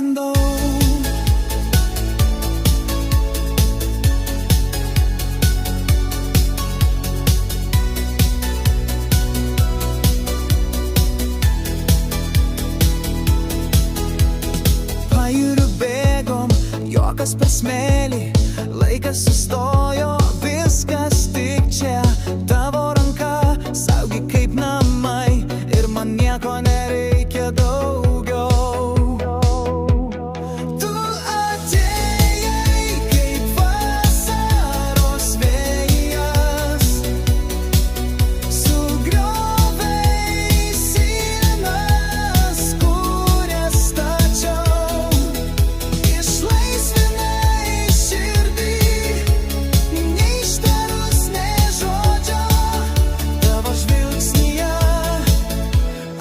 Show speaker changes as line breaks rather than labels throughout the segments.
paskendau. Pajūriu bėgom, juokas per smėlį, laikas sustojo, viskas tik čia. Tavo ranka saugi kaip namai ir man nieko nereikia daugiau. Tu atėjai kaip vasaros vėjas, sugriovei sienas, kurias stačiau, išlaisvinai širdį, neištarus nė žodžio. Tavo žvilgsnyje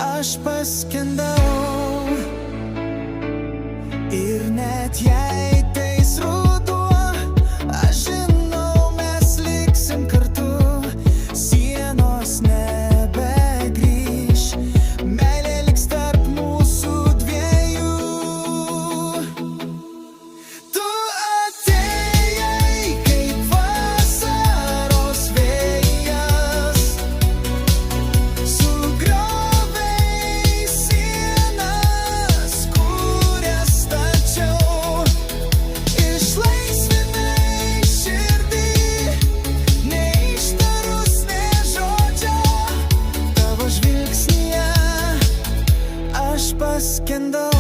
aš paskendau. Ir net jei teis ruduo, aš žinau, mes liksim kartu. Sienos nebegrįš, meilė liks tarp mūsų dviejų. Tu atėjai kaip vasaros vėjas, sugriovei sienas, kurias stačiau, išlaisvinai širdį, neištarus nė žodžio. Tavo žvilgsnyje aš paskendau.